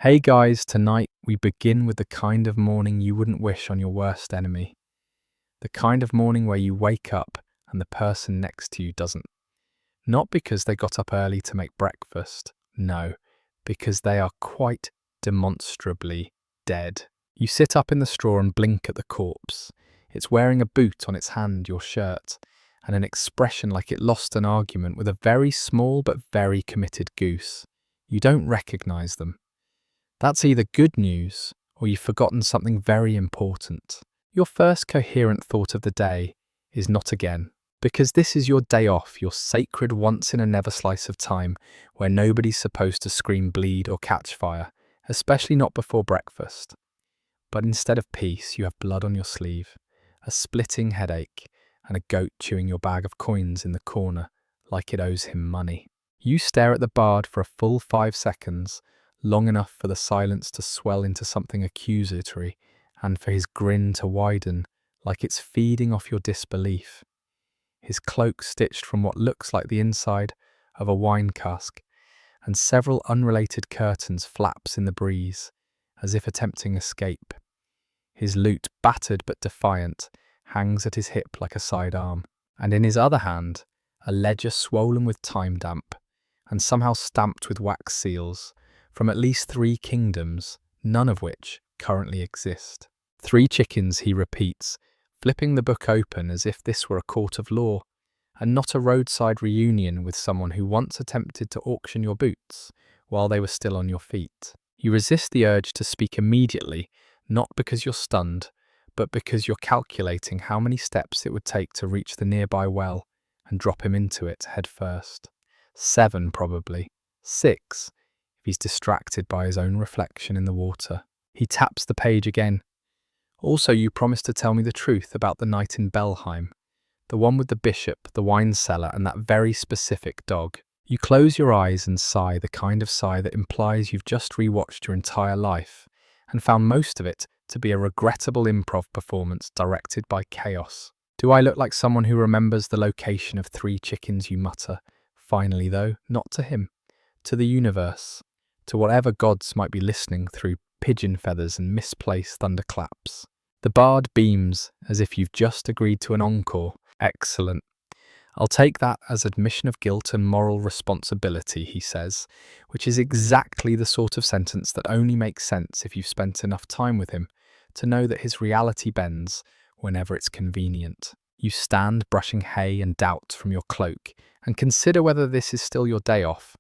Hey guys, tonight we begin with the kind of morning you wouldn't wish on your worst enemy. The kind of morning where you wake up and the person next to you doesn't. Not because they got up early to make breakfast, no, because they are quite demonstrably dead. You sit up in the straw and blink at the corpse. It's wearing a boot on its hand, your shirt, and an expression like it lost an argument with a very small but very committed goose. You don't recognize them. That's either good news or you've forgotten something very important. Your first coherent thought of the day is not again, because this is your day off, your sacred once-in-a-never slice of time where nobody's supposed to scream bleed or catch fire, especially not before breakfast. But instead of peace, you have blood on your sleeve, a splitting headache, and a goat chewing your bag of coins in the corner like it owes him money. You stare at the bard for a full 5 seconds, long enough for the silence to swell into something accusatory and for his grin to widen like it's feeding off your disbelief. His cloak stitched from what looks like the inside of a wine cask, and several unrelated curtains flaps in the breeze, as if attempting escape. His lute, battered but defiant, hangs at his hip like a sidearm, and in his other hand, a ledger swollen with time damp, and somehow stamped with wax seals, from at least 3 kingdoms, none of which currently exist. 3 chickens, he repeats, flipping the book open as if this were a court of law, and not a roadside reunion with someone who once attempted to auction your boots while they were still on your feet. You resist the urge to speak immediately, not because you're stunned, but because you're calculating how many steps it would take to reach the nearby well and drop him into it head first. 7, probably. 6. He's distracted by his own reflection in the water. He taps the page again. Also, you promised to tell me the truth about the night in Belheim. The one with the bishop, the wine cellar, and that very specific dog. You close your eyes and sigh, the kind of sigh that implies you've just rewatched your entire life and found most of it to be a regrettable improv performance directed by chaos. Do I look like someone who remembers the location of 3 chickens, you mutter? Finally, though, not to him. To the universe. To whatever gods might be listening through pigeon feathers and misplaced thunderclaps. The bard beams as if you've just agreed to an encore. Excellent. I'll take that as admission of guilt and moral responsibility, he says, which is exactly the sort of sentence that only makes sense if you've spent enough time with him to know that his reality bends whenever it's convenient. You stand brushing hay and doubt from your cloak and consider whether this is still your day off,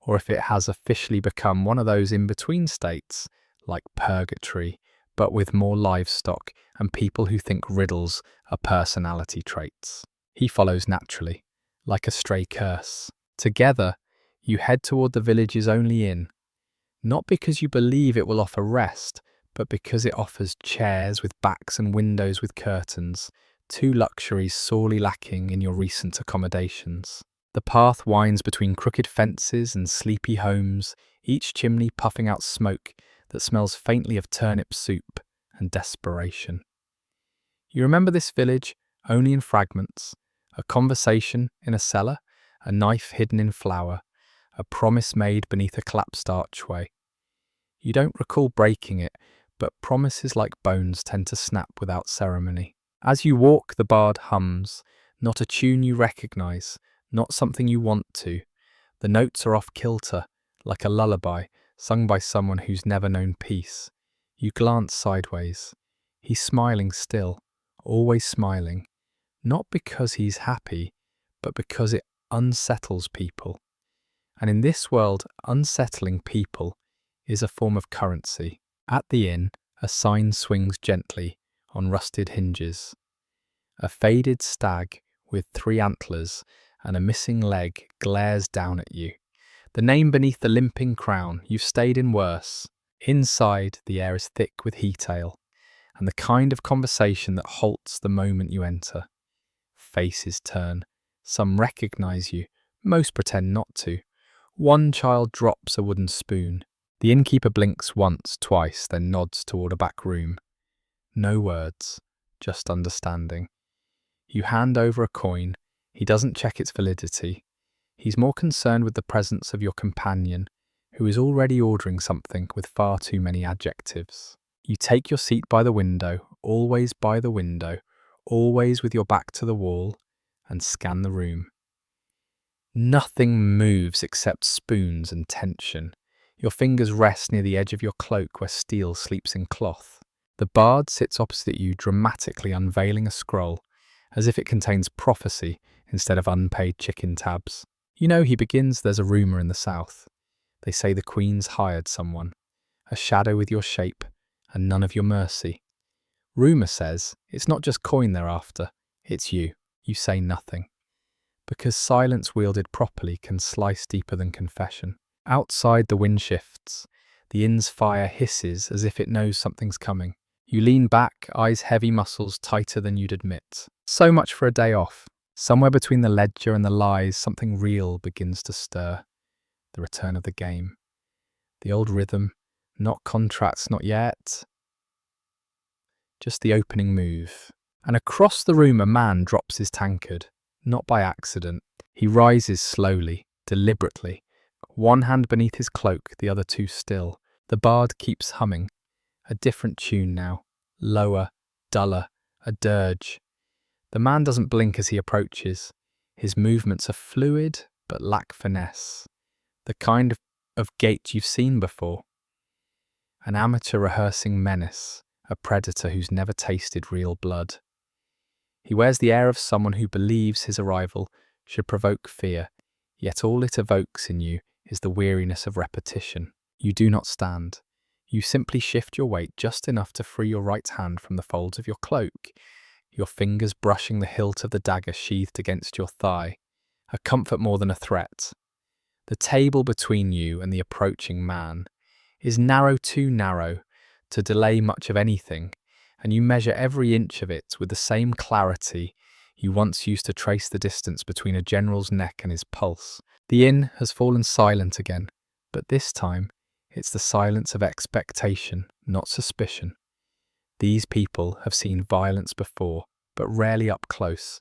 or if it has officially become one of those in-between states, like purgatory, but with more livestock and people who think riddles are personality traits. He follows naturally, like a stray curse. Together, you head toward the village's only inn, not because you believe it will offer rest, but because it offers chairs with backs and windows with curtains, 2 luxuries sorely lacking in your recent accommodations. The path winds between crooked fences and sleepy homes, each chimney puffing out smoke that smells faintly of turnip soup and desperation. You remember this village only in fragments, a conversation in a cellar, a knife hidden in flour, a promise made beneath a collapsed archway. You don't recall breaking it, but promises like bones tend to snap without ceremony. As you walk, the bard hums, not a tune you recognize, not something you want to. The notes are off kilter, like a lullaby sung by someone who's never known peace. You glance sideways. He's smiling still, always smiling, not because he's happy, but because it unsettles people. And in this world, unsettling people is a form of currency. At the inn, a sign swings gently on rusted hinges. A faded stag with 3 antlers and a missing leg glares down at you. The name beneath the limping crown, you've stayed in worse. Inside, the air is thick with heat ale, and the kind of conversation that halts the moment you enter. Faces turn. Some recognize you, most pretend not to. 1 child drops a wooden spoon. The innkeeper blinks once, twice, then nods toward a back room. No words, just understanding. You hand over a coin. He doesn't check its validity. He's more concerned with the presence of your companion, who is already ordering something with far too many adjectives. You take your seat by the window, always by the window, always with your back to the wall, and scan the room. Nothing moves except spoons and tension. Your fingers rest near the edge of your cloak where steel sleeps in cloth. The bard sits opposite you, dramatically unveiling a scroll, as if it contains prophecy instead of unpaid chicken tabs. You know he begins, "There's a rumour in the south. They say the Queen's hired someone, a shadow with your shape and none of your mercy. Rumour says it's not just coin they're after, it's you." You say nothing, because silence wielded properly can slice deeper than confession. Outside, the wind shifts. The inn's fire hisses as if it knows something's coming. You lean back, eyes heavy, muscles tighter than you'd admit. So much for a day off. Somewhere between the ledger and the lies, something real begins to stir. The return of the game. The old rhythm, not contracts, not yet. Just the opening move. And across the room a man drops his tankard. Not by accident. He rises slowly, deliberately. One hand beneath his cloak, the other too still. The bard keeps humming. A different tune now. Lower, duller, a dirge. The man doesn't blink as he approaches. His movements are fluid, but lack finesse. The kind of gait you've seen before. An amateur rehearsing menace, a predator who's never tasted real blood. He wears the air of someone who believes his arrival should provoke fear, yet all it evokes in you is the weariness of repetition. You do not stand. You simply shift your weight just enough to free your right hand from the folds of your cloak, your fingers brushing the hilt of the dagger sheathed against your thigh, a comfort more than a threat. The table between you and the approaching man is narrow, too narrow to delay much of anything, and you measure every inch of it with the same clarity you once used to trace the distance between a general's neck and his pulse. The inn has fallen silent again, but this time it's the silence of expectation, not suspicion. These people have seen violence before, but rarely up close,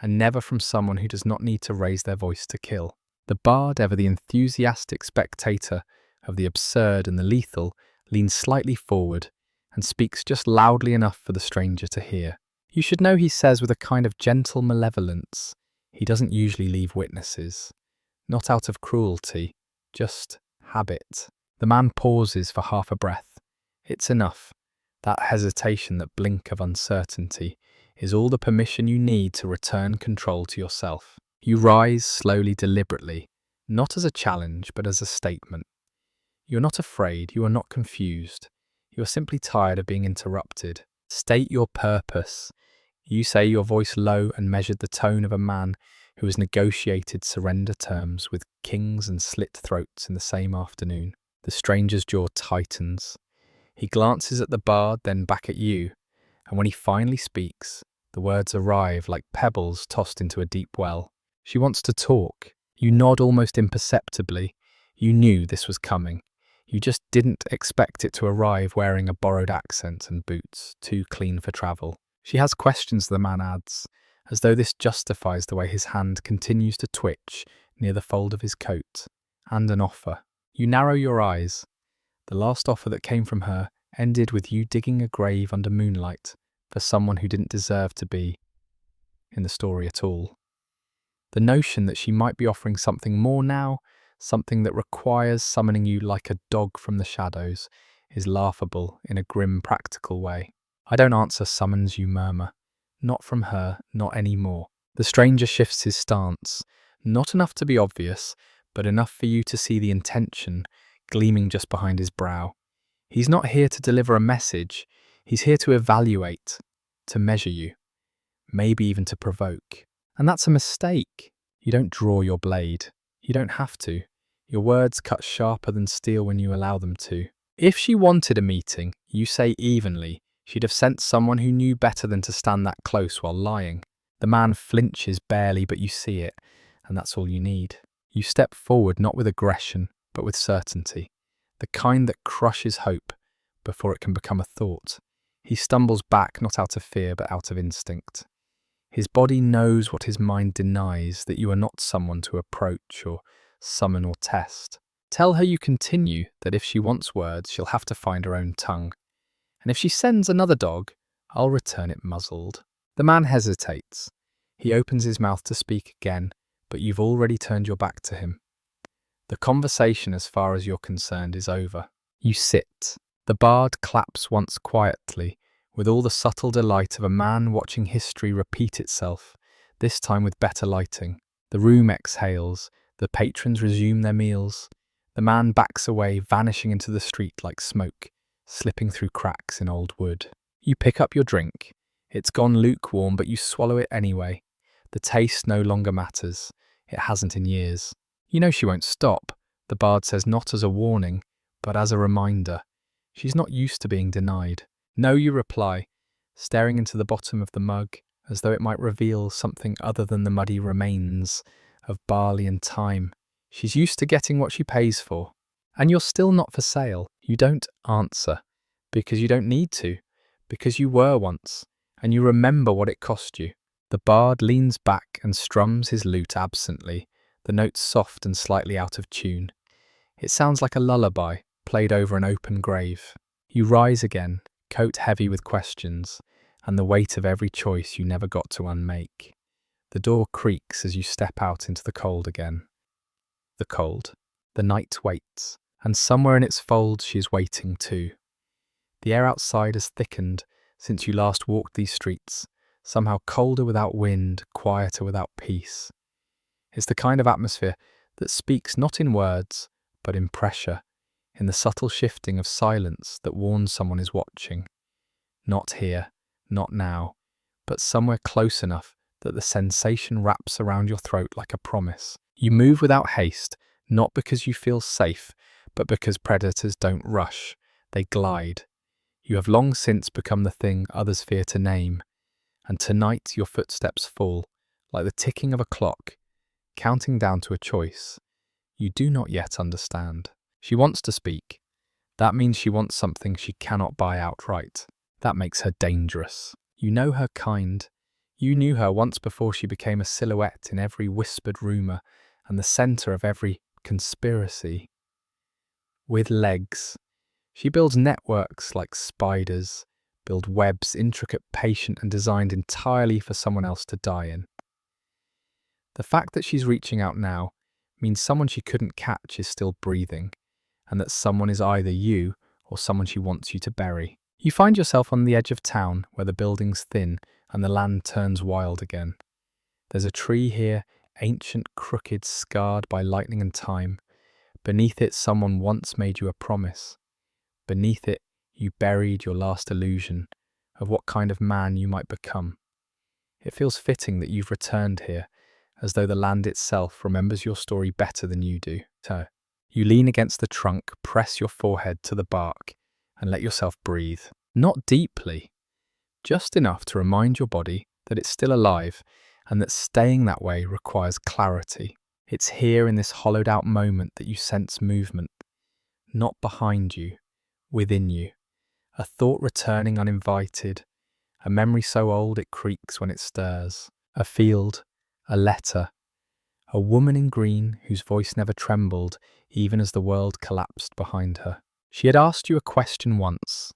and never from someone who does not need to raise their voice to kill. The bard, ever the enthusiastic spectator of the absurd and the lethal, leans slightly forward and speaks just loudly enough for the stranger to hear. You should know, he says with a kind of gentle malevolence, he doesn't usually leave witnesses. Not out of cruelty, just habit. The man pauses for half a breath. It's enough. That hesitation, that blink of uncertainty, is all the permission you need to return control to yourself. You rise slowly, deliberately, not as a challenge, but as a statement. You're not afraid, you are not confused. You are simply tired of being interrupted. State your purpose. You say, your voice low and measured, the tone of a man who has negotiated surrender terms with kings and slit throats in the same afternoon. The stranger's jaw tightens. He glances at the bard, then back at you, and when he finally speaks, the words arrive like pebbles tossed into a deep well. She wants to talk. You nod almost imperceptibly. You knew this was coming. You just didn't expect it to arrive wearing a borrowed accent and boots, too clean for travel. She has questions, the man adds, as though this justifies the way his hand continues to twitch near the fold of his coat. And an offer. You narrow your eyes. The last offer that came from her ended with you digging a grave under moonlight for someone who didn't deserve to be in the story at all. The notion that she might be offering something more now, something that requires summoning you like a dog from the shadows, is laughable in a grim, practical way. I don't answer summons, you murmur. Not from her, not anymore. The stranger shifts his stance, not enough to be obvious, but enough for you to see the intention gleaming just behind his brow. He's not here to deliver a message. He's here to evaluate, to measure you, maybe even to provoke. And that's a mistake. You don't draw your blade. You don't have to. Your words cut sharper than steel when you allow them to. If she wanted a meeting, you say evenly, she'd have sent someone who knew better than to stand that close while lying. The man flinches barely, but you see it, and that's all you need. You step forward not with aggression, but with certainty, the kind that crushes hope before it can become a thought. He stumbles back, not out of fear, but out of instinct. His body knows what his mind denies, that you are not someone to approach or summon or test. Tell her you continue, that if she wants words, she'll have to find her own tongue. And if she sends another dog, I'll return it muzzled. The man hesitates. He opens his mouth to speak again, but you've already turned your back to him. The conversation, as far as you're concerned, is over. You sit. The bard claps once quietly, with all the subtle delight of a man watching history repeat itself, this time with better lighting. The room exhales. The patrons resume their meals. The man backs away, vanishing into the street like smoke, slipping through cracks in old wood. You pick up your drink. It's gone lukewarm, but you swallow it anyway. The taste no longer matters. It hasn't in years. You know she won't stop, the bard says, not as a warning, but as a reminder. She's not used to being denied. No, you reply, staring into the bottom of the mug, as though it might reveal something other than the muddy remains of barley and thyme. She's used to getting what she pays for. And you're still not for sale. You don't answer, because you don't need to, because you were once, and you remember what it cost you. The bard leans back and strums his lute absently, the notes soft and slightly out of tune. It sounds like a lullaby, played over an open grave. You rise again, coat heavy with questions, and the weight of every choice you never got to unmake. The door creaks as you step out into the cold again. The cold. The night waits, and somewhere in its folds she is waiting too. The air outside has thickened since you last walked these streets, somehow colder without wind, quieter without peace. It's the kind of atmosphere that speaks not in words, but in pressure, in the subtle shifting of silence that warns someone is watching. Not here, not now, but somewhere close enough that the sensation wraps around your throat like a promise. You move without haste, not because you feel safe, but because predators don't rush, they glide. You have long since become the thing others fear to name, and tonight your footsteps fall, like the ticking of a clock, counting down to a choice you do not yet understand. She wants to speak. That means she wants something she cannot buy outright. That makes her dangerous. You know her kind. You knew her once before she became a silhouette in every whispered rumour and the centre of every conspiracy. With legs. She builds networks like spiders, build webs intricate, patient and designed entirely for someone else to die in. The fact that she's reaching out now means someone she couldn't catch is still breathing, and that someone is either you or someone she wants you to bury. You find yourself on the edge of town where the buildings thin and the land turns wild again. There's a tree here, ancient, crooked, scarred by lightning and time. Beneath it, someone once made you a promise. Beneath it, you buried your last illusion of what kind of man you might become. It feels fitting that you've returned here, as though the land itself remembers your story better than you do. So, you lean against the trunk, press your forehead to the bark, and let yourself breathe. Not deeply, just enough to remind your body that it's still alive and that staying that way requires clarity. It's here in this hollowed out moment that you sense movement, not behind you, within you. A thought returning uninvited, a memory so old it creaks when it stirs. A field, a letter, a woman in green whose voice never trembled even as the world collapsed behind her. She had asked you a question once.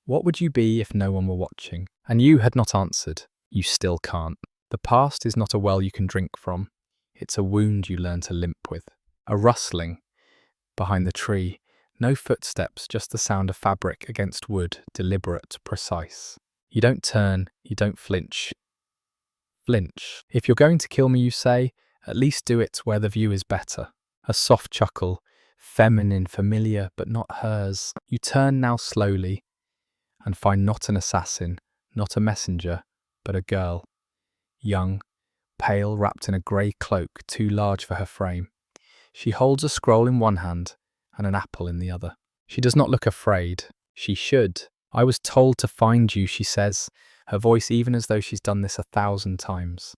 What would you be if no one were watching? And you had not answered. You still can't. The past is not a well you can drink from. It's a wound you learn to limp with. A rustling behind the tree. No footsteps, just the sound of fabric against wood, deliberate, precise. You don't turn, you don't flinch. Flinch. If you're going to kill me, you say, at least do it where the view is better. A soft chuckle, feminine, familiar, but not hers. You turn now slowly and find not an assassin, not a messenger, but a girl. Young, pale, wrapped in a grey cloak too large for her frame. She holds a scroll in one hand and an apple in the other. She does not look afraid. She should. I was told to find you, she says, her voice even as though she's done this 1,000 times.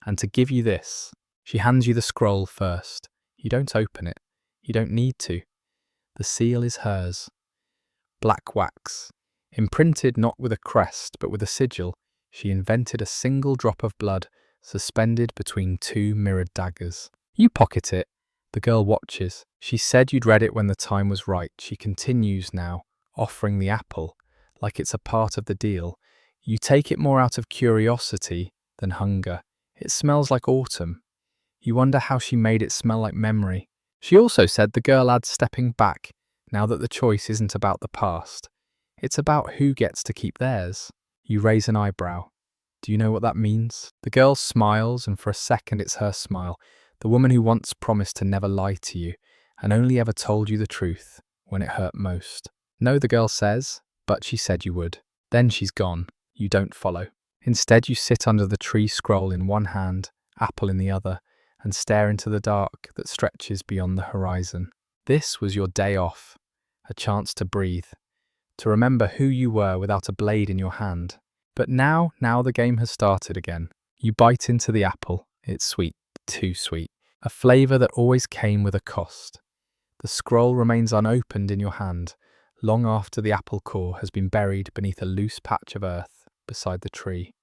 And to give you this. She hands you the scroll first. You don't open it. You don't need to. The seal is hers. Black wax. Imprinted not with a crest, but with a sigil, she invented a single drop of blood suspended between two mirrored daggers. You pocket it, The girl watches. She said you'd read it when the time was right. She continues now, offering the apple, like it's a part of the deal. You take it more out of curiosity than hunger. It smells like autumn. You wonder how she made it smell like memory. She also said the girl adds stepping back, now that the choice isn't about the past. It's about who gets to keep theirs. You raise an eyebrow. Do you know what that means? The girl smiles, and for a second it's her smile. The woman who once promised to never lie to you, and only ever told you the truth when it hurt most. No, the girl says, but she said you would. Then she's gone. You don't follow. Instead, you sit under the tree, scroll in one hand, apple in the other, and stare into the dark that stretches beyond the horizon. This was your day off, a chance to breathe, to remember who you were without a blade in your hand. But now the game has started again. You bite into the apple. It's sweet, too sweet, a flavour that always came with a cost. The scroll remains unopened in your hand, long after the apple core has been buried beneath a loose patch of earth beside the tree.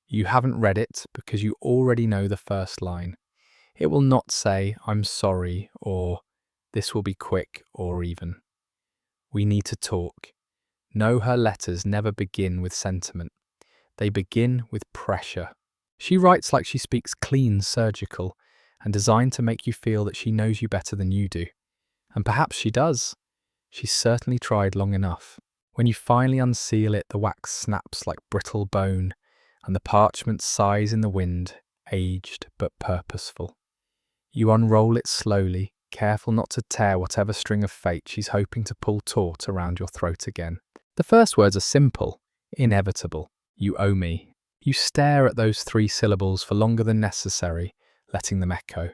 You haven't read it because you already know the first line. It will not say, "I'm sorry," or "This will be quick," or even, "We need to talk." No, her letters never begin with sentiment. They begin with pressure. She writes like she speaks clean, surgical, and designed to make you feel that she knows you better than you do. And perhaps she does. She's certainly tried long enough. When you finally unseal it, the wax snaps like brittle bone, and the parchment sighs in the wind, aged but purposeful. You unroll it slowly, careful not to tear whatever string of fate she's hoping to pull taut around your throat again. The first words are simple, inevitable. You owe me. You stare at those 3 syllables for longer than necessary, letting them echo.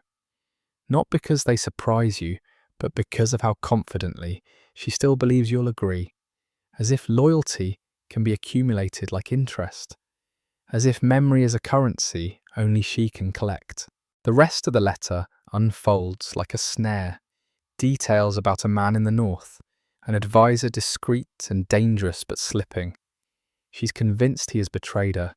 Not because they surprise you, but because of how confidently she still believes you'll agree. As if loyalty can be accumulated like interest. As if memory is a currency only she can collect. The rest of the letter unfolds like a snare. Details about a man in the north, an advisor discreet and dangerous but slipping. She's convinced he has betrayed her.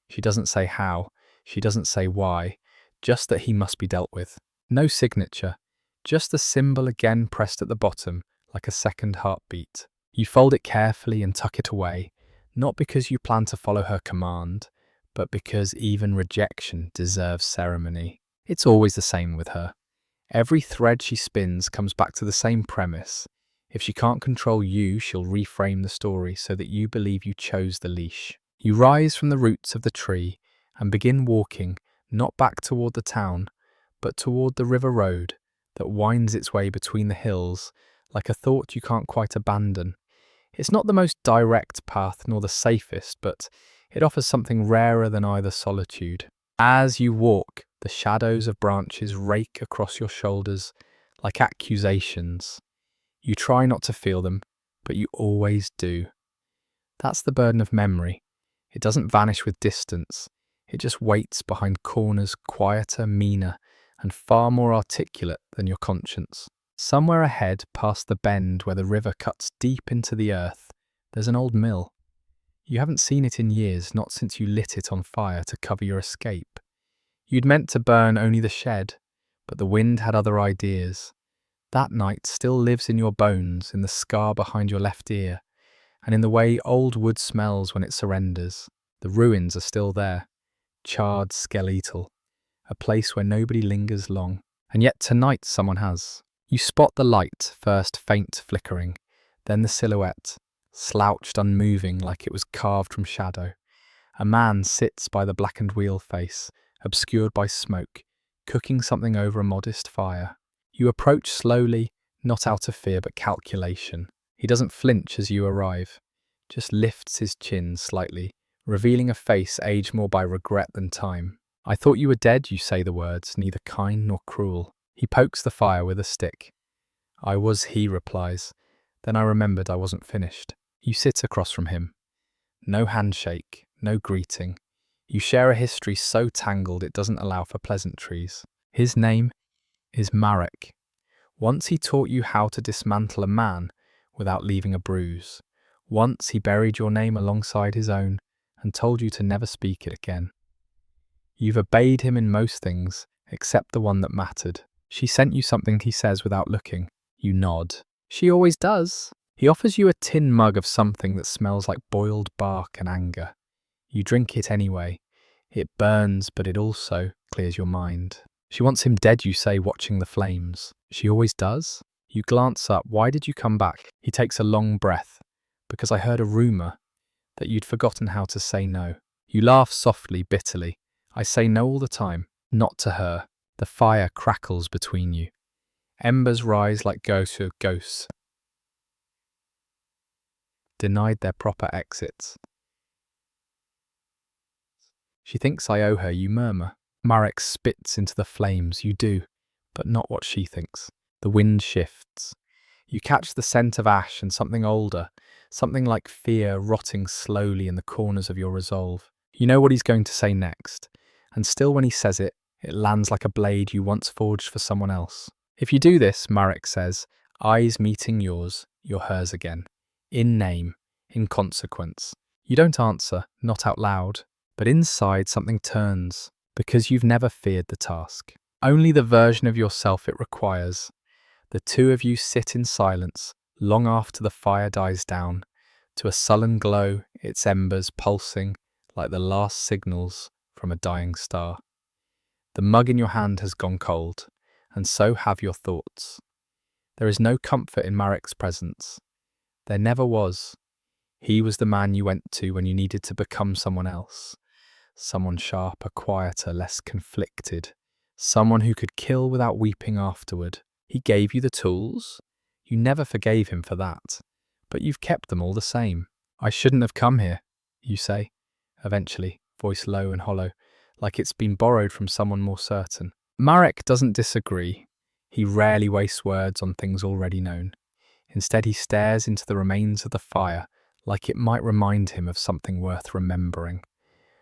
She doesn't say how, she doesn't say why, just that he must be dealt with. No signature, just a symbol again pressed at the bottom, like a second heartbeat. You fold it carefully and tuck it away, not because you plan to follow her command, but because even rejection deserves ceremony. It's always the same with her. Every thread she spins comes back to the same premise. If she can't control you, she'll reframe the story so that you believe you chose the leash. You rise from the roots of the tree and begin walking, not back toward the town, but toward the river road that winds its way between the hills, like a thought you can't quite abandon. It's not the most direct path nor the safest, but it offers something rarer than either solitude. As you walk, the shadows of branches rake across your shoulders like accusations. You try not to feel them, but you always do. That's the burden of memory. It doesn't vanish with distance. It just waits behind corners quieter, meaner, and far more articulate than your conscience. Somewhere ahead, past the bend where the river cuts deep into the earth, there's an old mill. You haven't seen it in years, not since you lit it on fire to cover your escape. You'd meant to burn only the shed, but the wind had other ideas. That night still lives in your bones, in the scar behind your left ear, and in the way old wood smells when it surrenders. The ruins are still there, charred, skeletal, a place where nobody lingers long. And yet tonight someone has. You spot the light, first faint flickering, then the silhouette, slouched unmoving like it was carved from shadow. A man sits by the blackened wheel face, obscured by smoke, cooking something over a modest fire. You approach slowly, not out of fear but calculation. He doesn't flinch as you arrive, just lifts his chin slightly, revealing a face aged more by regret than time. "I thought you were dead," you say the words, neither kind nor cruel. He pokes the fire with a stick. "I was," he replies. Then I remembered I wasn't finished. You sit across from him. No handshake, no greeting. You share a history so tangled it doesn't allow for pleasantries. His name is Marek. Once he taught you how to dismantle a man without leaving a bruise. Once he buried your name alongside his own and told you to never speak it again. You've obeyed him in most things, except the one that mattered, She sent you something, he says without looking. You nod. She always does. He offers you a tin mug of something that smells like boiled bark and anger. You drink it anyway. It burns, but it also clears your mind. She wants him dead, you say, watching the flames. She always does. You glance up. Why did you come back? He takes a long breath. Because I heard a rumour that you'd forgotten how to say no. You laugh softly, bitterly. I say no all the time. Not to her. The fire crackles between you. Embers rise like ghosts. Denied their proper exits. She thinks I owe her, you murmur. Marek spits into the flames. You do, but not what she thinks. The wind shifts. You catch the scent of ash and something older, something like fear rotting slowly in the corners of your resolve. You know what he's going to say next, and still when he says it, it lands like a blade you once forged for someone else. If you do this, Marek says, eyes meeting yours, you're hers again. In name, in consequence. You don't answer, not out loud, but inside something turns, because you've never feared the task. Only the version of yourself it requires. The two of you sit in silence, long after the fire dies down, to a sullen glow, its embers pulsing like the last signals from a dying star. The mug in your hand has gone cold, and so have your thoughts. There is no comfort in Marek's presence. There never was. He was the man you went to when you needed to become someone else. Someone sharper, quieter, less conflicted. Someone who could kill without weeping afterward. He gave you the tools. You never forgave him for that. But you've kept them all the same. I shouldn't have come here, you say, eventually, voice low and hollow, like it's been borrowed from someone more certain. Marek doesn't disagree. He rarely wastes words on things already known. Instead, he stares into the remains of the fire, like it might remind him of something worth remembering.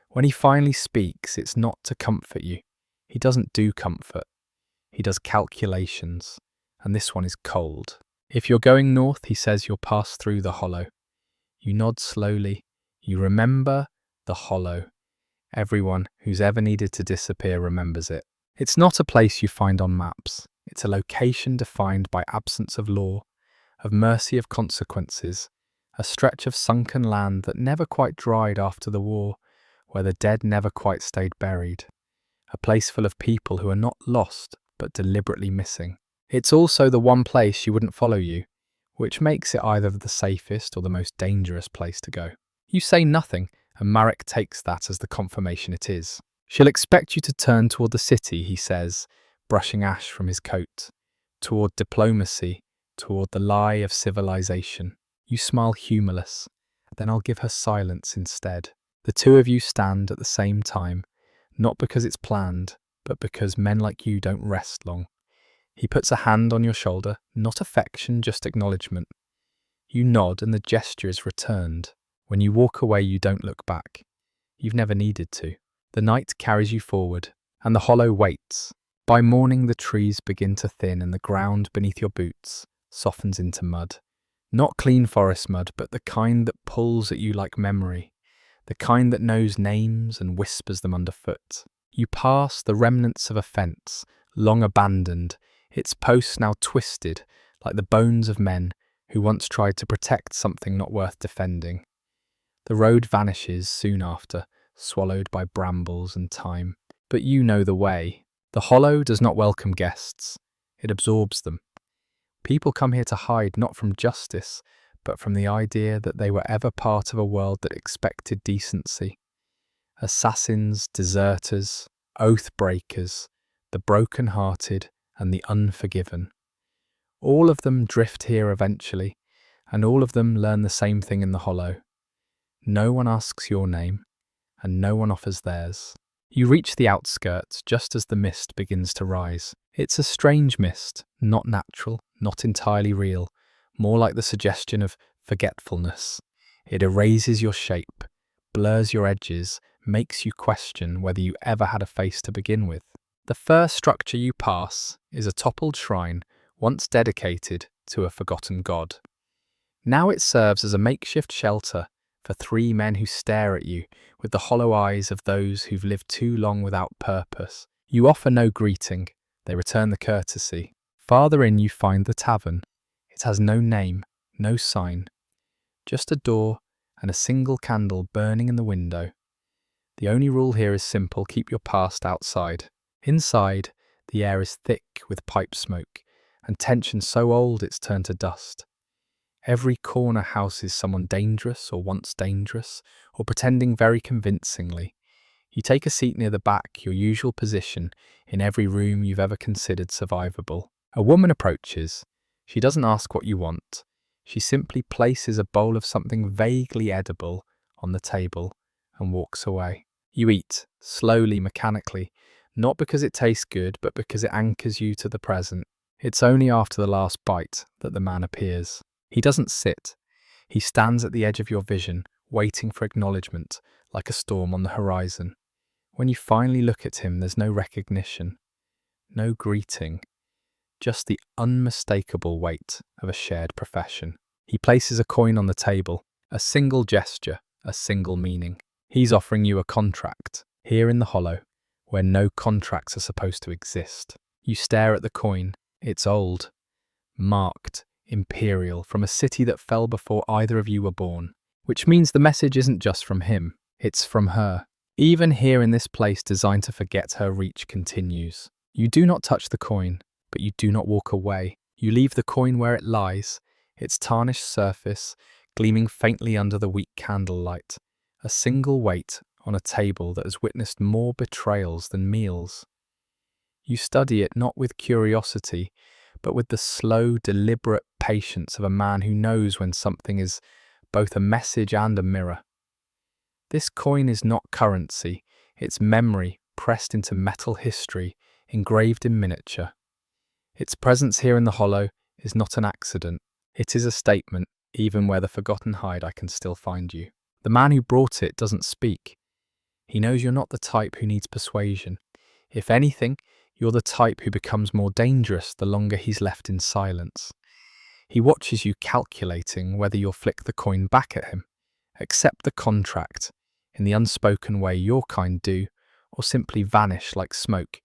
When he finally speaks, it's not to comfort you. He doesn't do comfort. He does calculations, and this one is cold. If you're going north, he says, you'll pass through the hollow. You nod slowly. You remember the hollow. Everyone who's ever needed to disappear remembers it. It's not a place you find on maps. It's a location defined by absence of law, of mercy of consequences, a stretch of sunken land that never quite dried after the war, where the dead never quite stayed buried. A place full of people who are not lost, but deliberately missing. It's also the one place she wouldn't follow you, which makes it either the safest or the most dangerous place to go. You say nothing, and Marek takes that as the confirmation it is. She'll expect you to turn toward the city, he says, brushing ash from his coat, toward diplomacy, toward the lie of civilization. You smile humorless. Then I'll give her silence instead. The two of you stand at the same time, not because it's planned, but because men like you don't rest long. He puts a hand on your shoulder, not affection, just acknowledgement. You nod and the gesture is returned. When you walk away, you don't look back. You've never needed to. The night carries you forward, and the hollow waits. By morning, the trees begin to thin and the ground beneath your boots softens into mud. Not clean forest mud, but the kind that pulls at you like memory. The kind that knows names and whispers them underfoot. You pass the remnants of a fence, long abandoned, its posts now twisted like the bones of men who once tried to protect something not worth defending. The road vanishes soon after, swallowed by brambles and time. But you know the way. The hollow does not welcome guests. It absorbs them. People come here to hide not from justice, but from the idea that they were ever part of a world that expected decency. Assassins, deserters, oath breakers, the broken-hearted and the unforgiven. All of them drift here eventually, and all of them learn the same thing in the hollow. No one asks your name, and no one offers theirs. You reach the outskirts just as the mist begins to rise. It's a strange mist, not natural, not entirely real, more like the suggestion of forgetfulness. It erases your shape, blurs your edges, makes you question whether you ever had a face to begin with. The first structure you pass is a toppled shrine once dedicated to a forgotten god. Now it serves as a makeshift shelter for three men who stare at you with the hollow eyes of those who've lived too long without purpose. You offer no greeting, They return the courtesy. Farther in, you find the tavern. It has no name, no sign, just a door and a single candle burning in the window. The only rule here is simple: keep your past outside. Inside, the air is thick with pipe smoke, and tension so old it's turned to dust. Every corner houses someone dangerous or once dangerous, or pretending very convincingly. You take a seat near the back, your usual position in every room you've ever considered survivable. A woman approaches. She doesn't ask what you want. She simply places a bowl of something vaguely edible on the table and walks away. You eat, slowly, mechanically, not because it tastes good, but because it anchors you to the present. It's only after the last bite that the man appears. He doesn't sit. He stands at the edge of your vision, waiting for acknowledgement, like a storm on the horizon. When you finally look at him, there's no recognition, no greeting, just the unmistakable weight of a shared profession. He places a coin on the table, a single gesture, a single meaning. He's offering you a contract, here in the hollow, where no contracts are supposed to exist. You stare at the coin. It's old, marked, imperial, from a city that fell before either of you were born. Which means the message isn't just from him, it's from her. Even here in this place designed to forget her reach continues. You do not touch the coin, but you do not walk away. You leave the coin where it lies, its tarnished surface gleaming faintly under the weak candlelight, a single weight on a table that has witnessed more betrayals than meals. You study it not with curiosity, but with the slow, deliberate patience of a man who knows when something is both a message and a mirror. This coin is not currency, it's memory pressed into metal history, engraved in miniature. Its presence here in the hollow is not an accident. It is a statement: even where the forgotten hide, I can still find you. The man who brought it doesn't speak. He knows you're not the type who needs persuasion. If anything, you're the type who becomes more dangerous the longer he's left in silence. He watches you, calculating whether you'll flick the coin back at him, accept the contract in the unspoken way your kind do, or simply vanish like smoke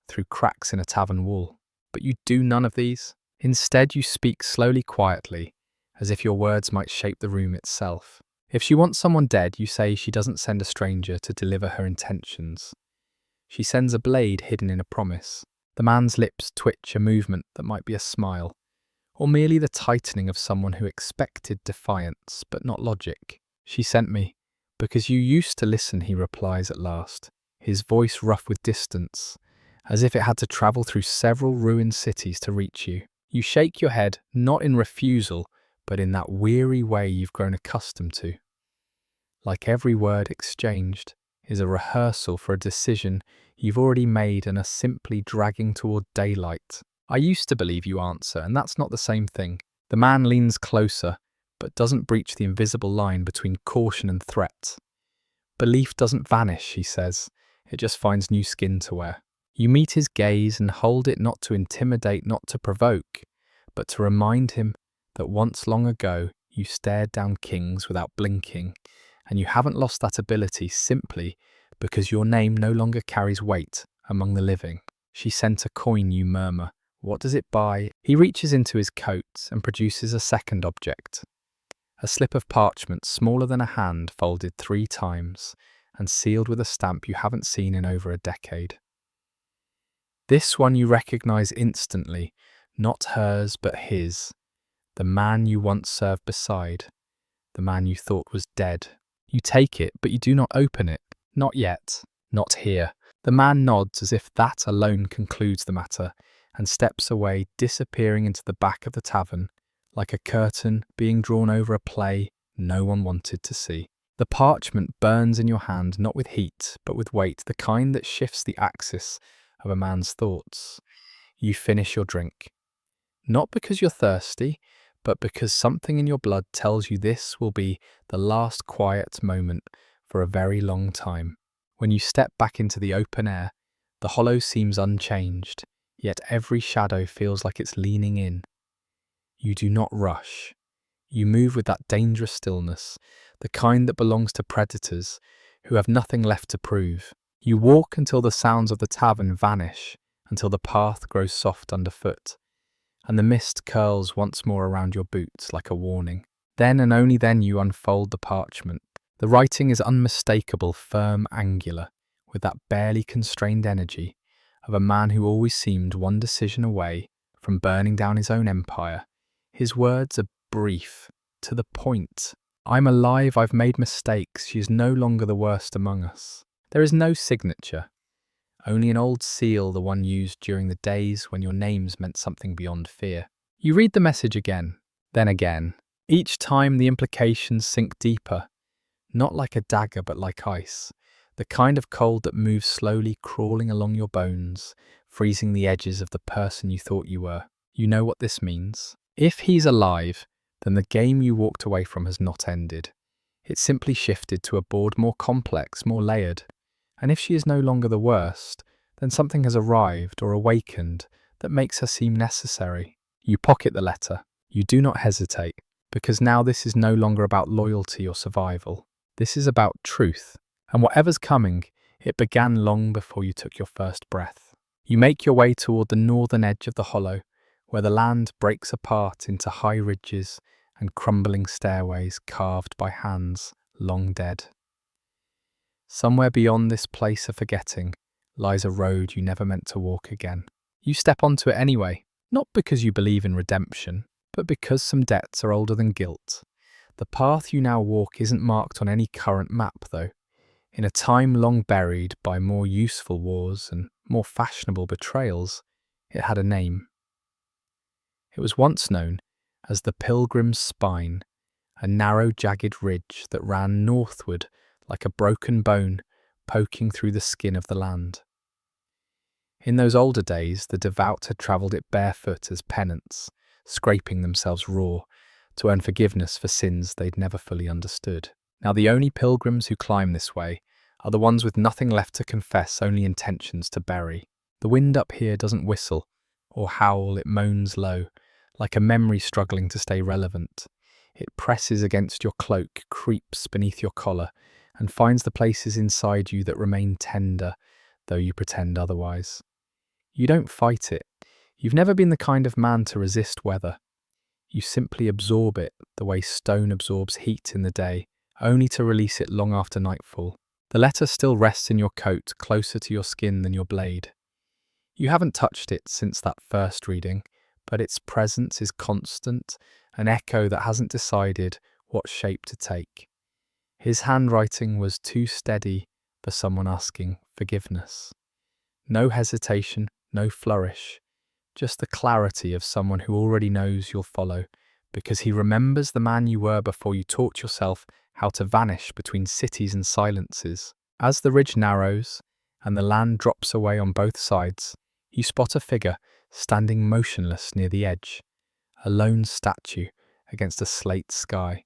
through cracks in a tavern wall. But you do none of these. Instead, you speak slowly, quietly, as if your words might shape the room itself. If she wants someone dead, you say she doesn't send a stranger to deliver her intentions. She sends a blade hidden in a promise. The man's lips twitch, a movement that might be a smile, or merely the tightening of someone who expected defiance, but not logic. She sent me, because you used to listen, he replies at last, his voice rough with distance, as if it had to travel through several ruined cities to reach you. You shake your head, not in refusal, but in that weary way you've grown accustomed to. Like every word exchanged is a rehearsal for a decision you've already made and are simply dragging toward daylight. I used to believe, you answer, and that's not the same thing. The man leans closer, but doesn't breach the invisible line between caution and threat. Belief doesn't vanish, he says. It just finds new skin to wear. You meet his gaze and hold it, not to intimidate, not to provoke, but to remind him that once long ago you stared down kings without blinking, and you haven't lost that ability simply because your name no longer carries weight among the living. She sent a coin, you murmur. What does it buy? He reaches into his coat and produces a second object. A slip of parchment smaller than a hand, folded 3 times and sealed with a stamp you haven't seen in over a decade. This one you recognize instantly, not hers but his, the man you once served beside, the man you thought was dead. You take it, but you do not open it. Not yet, not here. The man nods as if that alone concludes the matter and steps away, disappearing into the back of the tavern, like a curtain being drawn over a play no one wanted to see. The parchment burns in your hand, not with heat, but with weight, the kind that shifts the axis of a man's thoughts. You finish your drink. Not because you're thirsty, but because something in your blood tells you this will be the last quiet moment for a very long time. When you step back into the open air, the hollow seems unchanged, yet every shadow feels like it's leaning in. You do not rush. You move with that dangerous stillness, the kind that belongs to predators who have nothing left to prove. You walk until the sounds of the tavern vanish until the path grows soft underfoot, and the mist curls once more around your boots like a warning. Then and only then you unfold the parchment. The writing is unmistakable, firm, angular, with that barely constrained energy of a man who always seemed one decision away from burning down his own empire. His words are brief, to the point. I'm alive, I've made mistakes, she is no longer the worst among us. There is no signature, only an old seal, the one used during the days when your names meant something beyond fear. You read the message again, then again. Each time the implications sink deeper, not like a dagger but like ice, the kind of cold that moves slowly, crawling along your bones, freezing the edges of the person you thought you were. You know what this means. If he's alive, then the game you walked away from has not ended. It's simply shifted to a board more complex, more layered. And if she is no longer the worst, then something has arrived or awakened that makes her seem necessary. You pocket the letter. You do not hesitate, because now this is no longer about loyalty or survival. This is about truth. And whatever's coming, it began long before you took your first breath. You make your way toward the northern edge of the hollow, where the land breaks apart into high ridges and crumbling stairways carved by hands long dead. Somewhere beyond this place of forgetting lies a road you never meant to walk again. You step onto it anyway, not because you believe in redemption, but because some debts are older than guilt. The path you now walk isn't marked on any current map, though. In a time long buried by more useful wars and more fashionable betrayals, it had a name. It was once known as the Pilgrim's Spine, a narrow, jagged ridge that ran northward like a broken bone poking through the skin of the land. In those older days, the devout had travelled it barefoot as penance, scraping themselves raw to earn forgiveness for sins they'd never fully understood. Now the only pilgrims who climb this way are the ones with nothing left to confess, only intentions to bury. The wind up here doesn't whistle or howl, it moans low, like a memory struggling to stay relevant. It presses against your cloak, creeps beneath your collar, and finds the places inside you that remain tender, though you pretend otherwise. You don't fight it. You've never been the kind of man to resist weather. You simply absorb it the way stone absorbs heat in the day, only to release it long after nightfall. The letter still rests in your coat, closer to your skin than your blade. You haven't touched it since that first reading, but its presence is constant, an echo that hasn't decided what shape to take. His handwriting was too steady for someone asking forgiveness. No hesitation, no flourish, just the clarity of someone who already knows you'll follow, because he remembers the man you were before you taught yourself how to vanish between cities and silences. As the ridge narrows and the land drops away on both sides, you spot a figure standing motionless near the edge, a lone statue against a slate sky.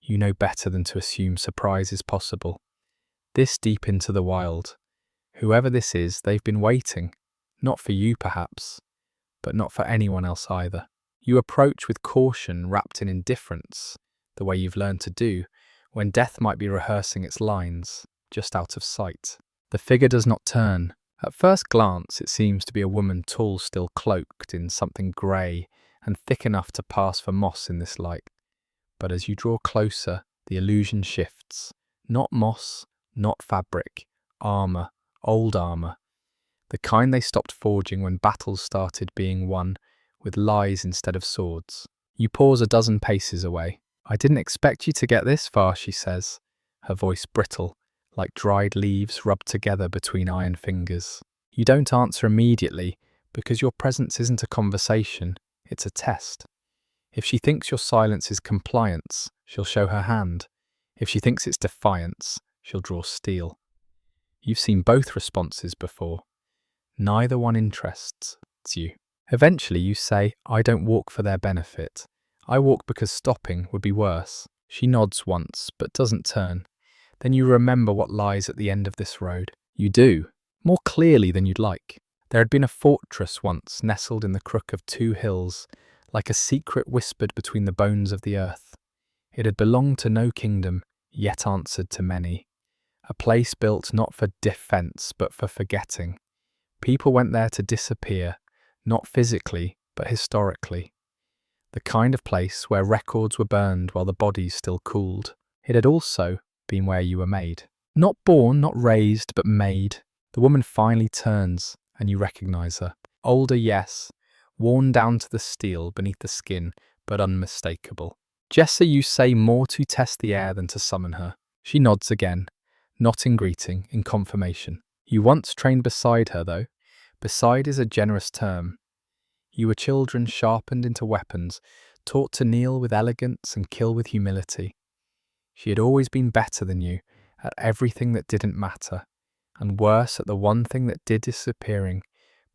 You know better than to assume surprise is possible. This deep into the wild, whoever this is, they've been waiting, not for you perhaps, but not for anyone else either. You approach with caution wrapped in indifference, the way you've learned to do, when death might be rehearsing its lines, just out of sight. The figure does not turn. At first glance, it seems to be a woman, tall, still cloaked in something grey and thick enough to pass for moss in this light. But as you draw closer, the illusion shifts. Not moss, not fabric, armour, old armour. The kind they stopped forging when battles started being won with lies instead of swords. You pause a dozen paces away. I didn't expect you to get this far, she says, her voice brittle, like dried leaves rubbed together between iron fingers. You don't answer immediately, because your presence isn't a conversation, it's a test. If she thinks your silence is compliance, she'll show her hand. If she thinks it's defiance, she'll draw steel. You've seen both responses before. Neither one interests you. Eventually you say, I don't walk for their benefit. I walk because stopping would be worse. She nods once, but doesn't turn. Then you remember what lies at the end of this road. You do, more clearly than you'd like. There had been a fortress once, nestled in the crook of two hills, like a secret whispered between the bones of the earth. It had belonged to no kingdom, yet answered to many. A place built not for defence, but for forgetting. People went there to disappear, not physically, but historically. The kind of place where records were burned while the bodies still cooled. It had also been where you were made. Not born, not raised, but made. The woman finally turns, and you recognize her. Older, yes, worn down to the steel beneath the skin, but unmistakable. Jessa, you say, more to test the air than to summon her. She nods again, not in greeting, in confirmation. You once trained beside her, though. Beside is a generous term. You were children sharpened into weapons, taught to kneel with elegance and kill with humility. She had always been better than you at everything that didn't matter, and worse at the one thing that did, disappearing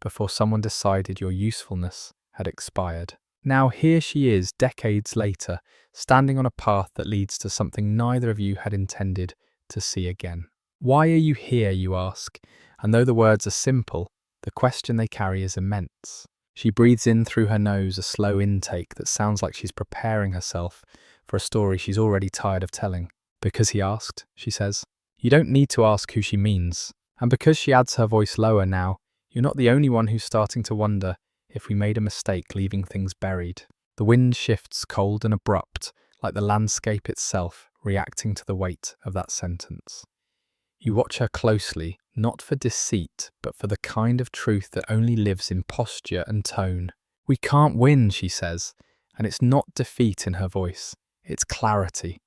before someone decided your usefulness had expired. Now here she is, decades later, standing on a path that leads to something neither of you had intended to see again. Why are you here, you ask, and though the words are simple, the question they carry is immense. She breathes in through her nose, a slow intake that sounds like she's preparing herself for a story she's already tired of telling. Because he asked, she says. You don't need to ask who she means. And because she adds her voice lower now, you're not the only one who's starting to wonder if we made a mistake leaving things buried. The wind shifts cold and abrupt, like the landscape itself reacting to the weight of that sentence. You watch her closely, not for deceit, but for the kind of truth that only lives in posture and tone. We can't win, she says, and it's not defeat in her voice, it's clarity.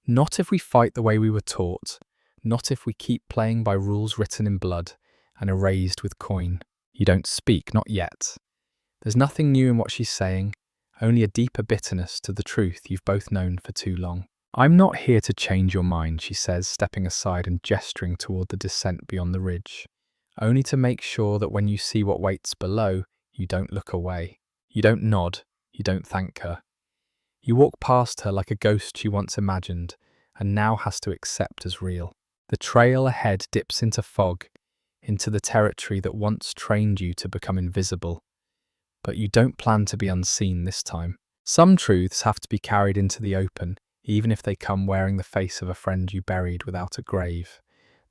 Not if we fight the way we were taught, not if we keep playing by rules written in blood and erased with coin. You don't speak, not yet. There's nothing new in what she's saying, only a deeper bitterness to the truth you've both known for too long. I'm not here to change your mind, she says, stepping aside and gesturing toward the descent beyond the ridge. Only to make sure that when you see what waits below, you don't look away. You don't nod, you don't thank her. You walk past her like a ghost she once imagined, and now has to accept as real. The trail ahead dips into fog, into the territory that once trained you to become invisible. But you don't plan to be unseen this time. Some truths have to be carried into the open, even if they come wearing the face of a friend you buried without a grave.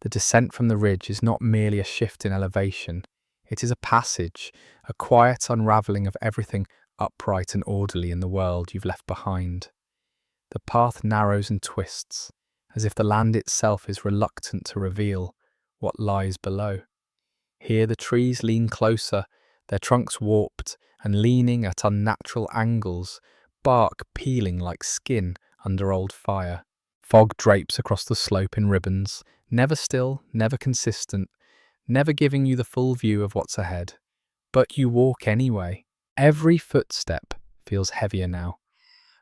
The descent from the ridge is not merely a shift in elevation. It is a passage, a quiet unravelling of everything upright and orderly in the world you've left behind. The path narrows and twists, as if the land itself is reluctant to reveal what lies below. Here the trees lean closer, their trunks warped and leaning at unnatural angles, bark peeling like skin under old fire. Fog drapes across the slope in ribbons, never still, never consistent, never giving you the full view of what's ahead. But you walk anyway. Every footstep feels heavier now.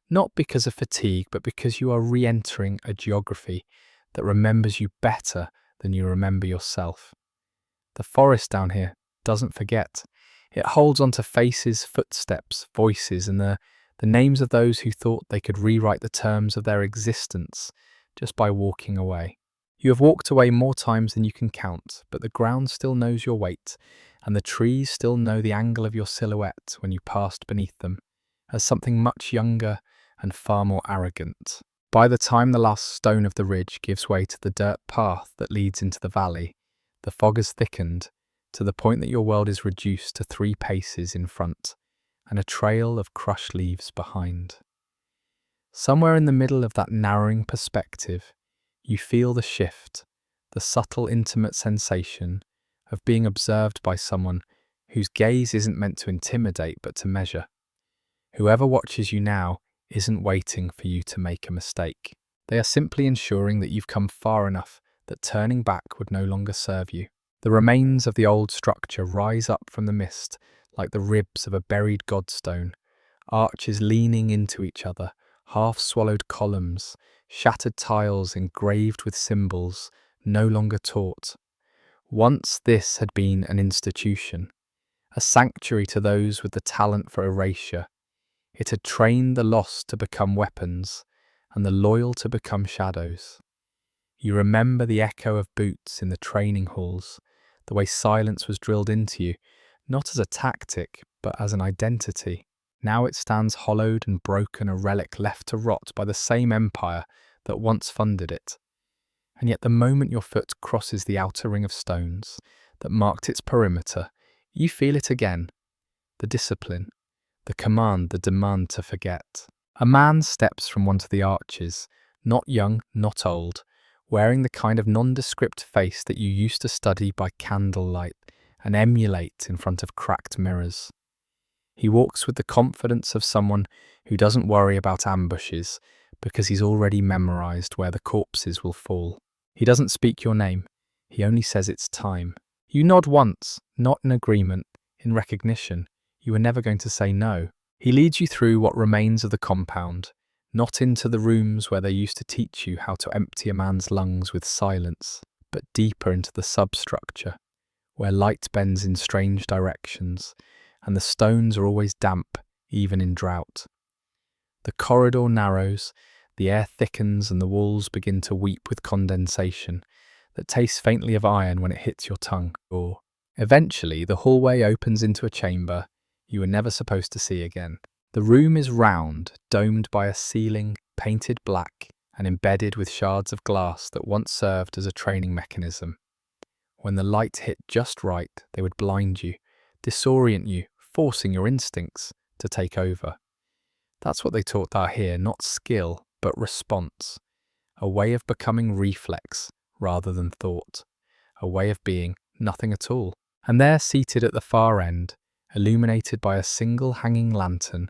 Not because of fatigue, but because you are re-entering a geography that remembers you better than you remember yourself. The forest down here doesn't forget. It holds on to faces, footsteps, voices, and the names of those who thought they could rewrite the terms of their existence just by walking away. You have walked away more times than you can count, but the ground still knows your weight, and the trees still know the angle of your silhouette when you passed beneath them, as something much younger and far more arrogant. By the time the last stone of the ridge gives way to the dirt path that leads into the valley, the fog has thickened to the point that your world is reduced to 3 paces in front and a trail of crushed leaves behind. Somewhere in the middle of that narrowing perspective, you feel the shift, the subtle, intimate sensation of being observed by someone whose gaze isn't meant to intimidate but to measure. Whoever watches you now isn't waiting for you to make a mistake. They are simply ensuring that you've come far enough that turning back would no longer serve you. The remains of the old structure rise up from the mist like the ribs of a buried godstone, arches leaning into each other, half-swallowed columns, shattered tiles engraved with symbols no longer taught. Once this had been an institution, a sanctuary to those with the talent for erasure. It had trained the lost to become weapons, and the loyal to become shadows. You remember the echo of boots in the training halls, the way silence was drilled into you, not as a tactic, but as an identity. Now it stands hollowed and broken, a relic left to rot by the same empire that once funded it. And yet the moment your foot crosses the outer ring of stones, that marked its perimeter, you feel it again. The discipline, the command, the demand to forget. A man steps from one of the arches, not young, not old, wearing the kind of nondescript face that you used to study by candlelight and emulate in front of cracked mirrors. He walks with the confidence of someone who doesn't worry about ambushes because he's already memorized where the corpses will fall. He doesn't speak your name, he only says it's time. You nod once, not in agreement, in recognition. You were never going to say no. He leads you through what remains of the compound, not into the rooms where they used to teach you how to empty a man's lungs with silence, but deeper into the substructure, where light bends in strange directions, and the stones are always damp, even in drought. The corridor narrows, the air thickens, and the walls begin to weep with condensation that tastes faintly of iron when it hits your tongue. Or eventually, the hallway opens into a chamber you were never supposed to see again. The room is round, domed by a ceiling, painted black, and embedded with shards of glass that once served as a training mechanism. When the light hit just right, they would blind you, disorient you, forcing your instincts to take over. That's what they taught out here, not skill, but response. A way of becoming reflex rather than thought. A way of being nothing at all. And there, seated at the far end, illuminated by a single hanging lantern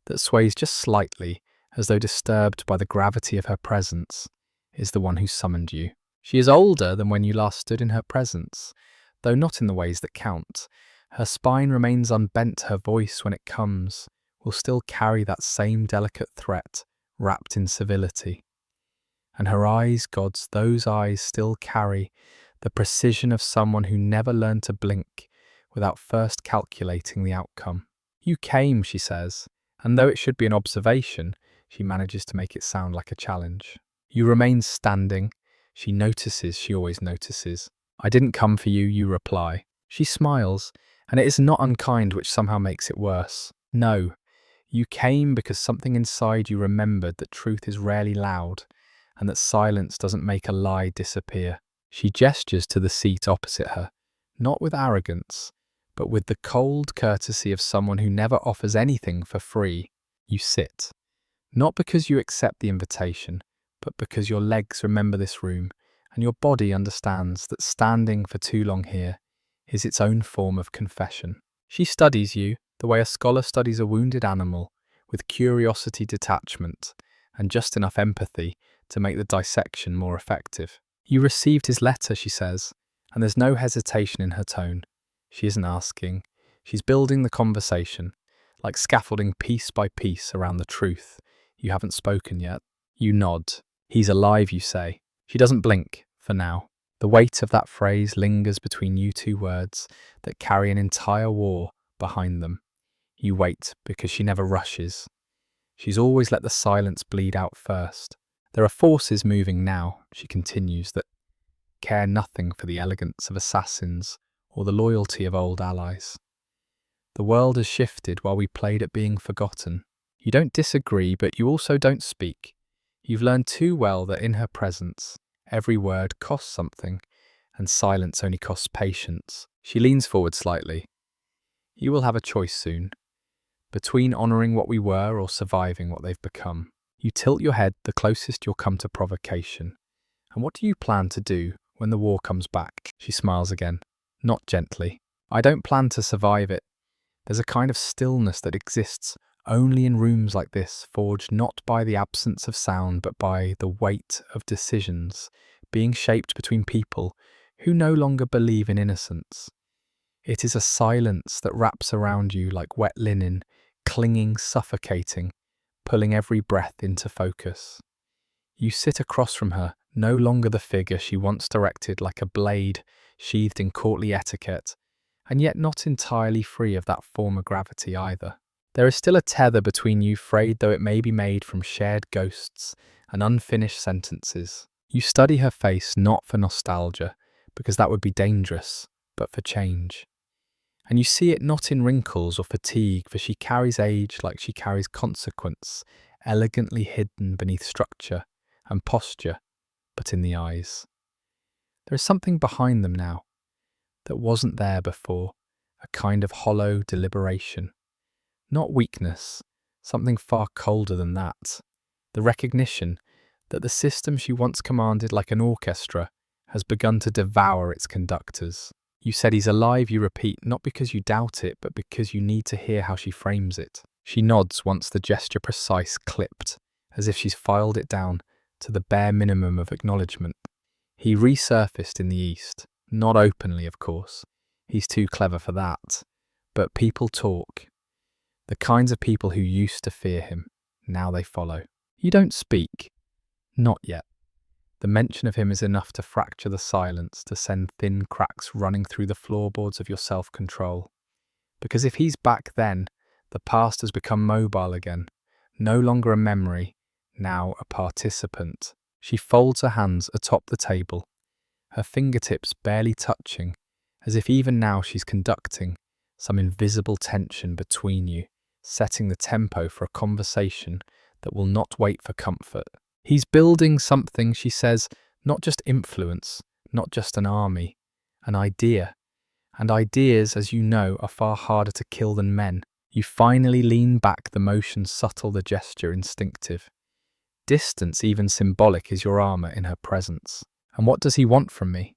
that sways just slightly as though disturbed by the gravity of her presence, is the one who summoned you. She is older than when you last stood in her presence, though not in the ways that count. Her spine remains unbent, her voice, when it comes, will still carry that same delicate threat, wrapped in civility. And her eyes, gods, those eyes still carry the precision of someone who never learned to blink without first calculating the outcome. You came, she says, and though it should be an observation, she manages to make it sound like a challenge. You remain standing. She notices, she always notices. I didn't come for you, you reply. She smiles, and it is not unkind, which somehow makes it worse. No, you came because something inside you remembered that truth is rarely loud, and that silence doesn't make a lie disappear. She gestures to the seat opposite her, not with arrogance, but with the cold courtesy of someone who never offers anything for free. You sit, not because you accept the invitation, but because your legs remember this room, and your body understands that standing for too long here is its own form of confession. She studies you the way a scholar studies a wounded animal, with curiosity, detachment, and just enough empathy to make the dissection more effective. You received his letter, she says, and there's no hesitation in her tone. She isn't asking. She's building the conversation, like scaffolding piece by piece around the truth you haven't spoken yet. You nod. He's alive, you say. She doesn't blink, for now. The weight of that phrase lingers between you two words that carry an entire war behind them. You wait, because she never rushes. She's always let the silence bleed out first. There are forces moving now, she continues, that care nothing for the elegance of assassins or the loyalty of old allies. The world has shifted while we played at being forgotten. You don't disagree, but you also don't speak. You've learned too well that in her presence, every word costs something, and silence only costs patience. She leans forward slightly. You will have a choice soon, between honouring what we were or surviving what they've become. You tilt your head the closest you'll come to provocation. And what do you plan to do when the war comes back? She smiles again, not gently. I don't plan to survive it. There's a kind of stillness that exists only in rooms like this, forged not by the absence of sound, but by the weight of decisions being shaped between people who no longer believe in innocence. It is a silence that wraps around you like wet linen, clinging, suffocating, pulling every breath into focus. You sit across from her, no longer the figure she once directed like a blade sheathed in courtly etiquette, and yet not entirely free of that former gravity either. There is still a tether between you, frayed though it may be made from shared ghosts and unfinished sentences. You study her face not for nostalgia, because that would be dangerous, but for change. And you see it not in wrinkles or fatigue, for she carries age like she carries consequence, elegantly hidden beneath structure and posture, but in the eyes. There is something behind them now, that wasn't there before, a kind of hollow deliberation. Not weakness, something far colder than that. The recognition that the system she once commanded like an orchestra has begun to devour its conductors. You said he's alive, you repeat, not because you doubt it, but because you need to hear how she frames it. She nods once the gesture precise clipped, as if she's filed it down to the bare minimum of acknowledgement. He resurfaced in the east, not openly, of course. He's too clever for that. But people talk. The kinds of people who used to fear him, now they follow. You don't speak. Not yet. The mention of him is enough to fracture the silence, to send thin cracks running through the floorboards of your self-control. Because if he's back then, the past has become mobile again, no longer a memory, now a participant. She folds her hands atop the table, her fingertips barely touching, as if even now she's conducting some invisible tension between you, setting the tempo for a conversation that will not wait for comfort. He's building something, she says, not just influence, not just an army, an idea. And ideas, as you know, are far harder to kill than men. You finally lean back, the motion subtle, the gesture instinctive. Distance, even symbolic, is your armor in her presence. And what does he want from me?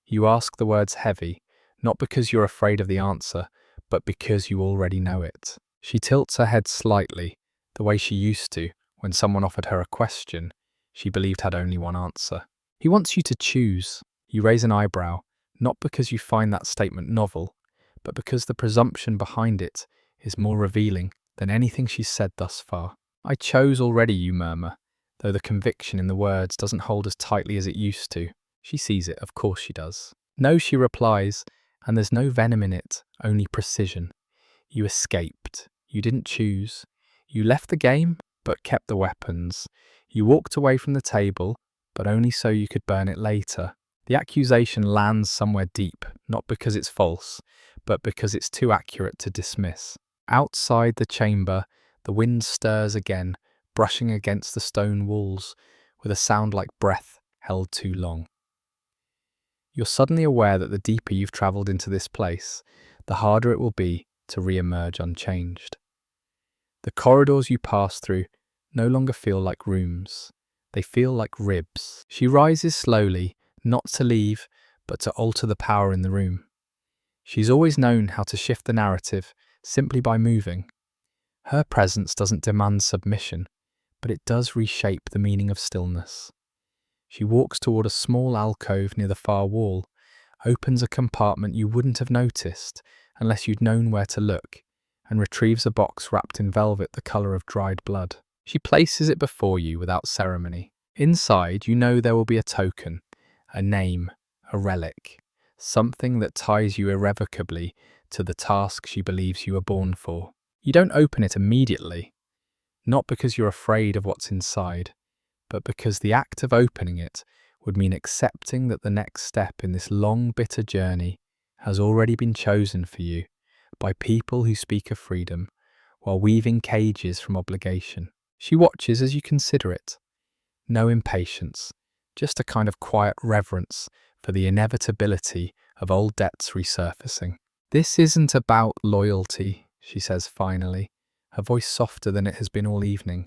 You ask the words heavy, not because you're afraid of the answer, but because you already know it. She tilts her head slightly, the way she used to, when someone offered her a question she believed had only one answer. He wants you to choose. You raise an eyebrow, not because you find that statement novel, but because the presumption behind it is more revealing than anything she's said thus far. I chose already, you murmur, though the conviction in the words doesn't hold as tightly as it used to. She sees it, of course she does. No, she replies, and there's no venom in it, only precision. You escaped. You didn't choose. You left the game, but kept the weapons. You walked away from the table, but only so you could burn it later. The accusation lands somewhere deep, not because it's false, but because it's too accurate to dismiss. Outside the chamber, the wind stirs again, brushing against the stone walls, with a sound like breath held too long. You're suddenly aware that the deeper you've travelled into this place, the harder it will be to re-emerge unchanged. The corridors you pass through no longer feel like rooms. They feel like ribs. She rises slowly, not to leave, but to alter the power in the room. She's always known how to shift the narrative simply by moving. Her presence doesn't demand submission, but it does reshape the meaning of stillness. She walks toward a small alcove near the far wall, opens a compartment you wouldn't have noticed unless you'd known where to look, and retrieves a box wrapped in velvet the colour of dried blood. She places it before you without ceremony. Inside, you know there will be a token, a name, a relic, something that ties you irrevocably to the task she believes you were born for. You don't open it immediately, not because you're afraid of what's inside, but because the act of opening it would mean accepting that the next step in this long, bitter journey has already been chosen for you by people who speak of freedom while weaving cages from obligation. She watches as you consider it. No impatience, just a kind of quiet reverence for the inevitability of old debts resurfacing. This isn't about loyalty, she says finally, her voice softer than it has been all evening.